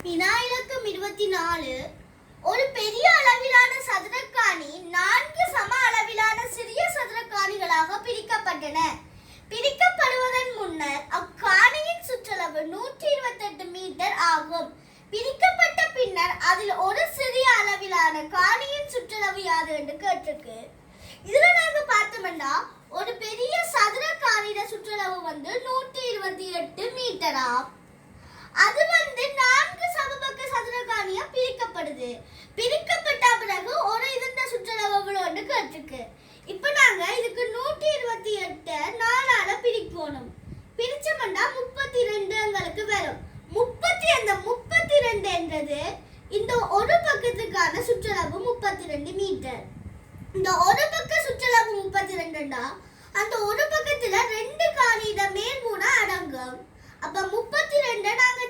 வினா இலக்கம் 24. ஒரு பெரிய அளவிலான சதுரக்காணி 4 சம அளவிலான சிறிய சதுரக்காணிகளாக பிரிக்கப்பட்டன. பிரிக்கப்படுவதன் முன்னர் அக்காணியின் சுற்றளவு 128 மீட்டர் ஆகும். பிரிக்கப்பட்ட பின்னர் அதில் ஒரு சிறிய அளவிலான காணியின் சுற்றளவு யாது என்று கேட்டிருக்கு. இதுல நாங்க பார்த்தோம்னா ஒரு பெரிய சதுரக்காணியோட சுற்றளவு 128 மீட்டரா. அது 4 சமபக்க சதுரக்காணியா பிரிக்கப்படுது. பிரிக்கப்பட்ட பிறகு ஒரு இதன் சுற்றளவு எவ்வளவுன்னு கேட்டிருக்கு. இப்போ நாங்க இதுக்கு 128 4ஆல பிரிக்கணும். பிரிச்சோம்னா 32 எங்களுக்கு வரும். 32 என்றது இந்த ஒரு பக்கத்துக்கான சுற்றளவு 32 மீட்டர். இந்த ஒரு பக்க சுற்றளவு 32ண்டா அந்த ஒரு பக்கத்துல 2 காணியிட மேல் மூணா அடங்கும். அப்ப 32 நாங்க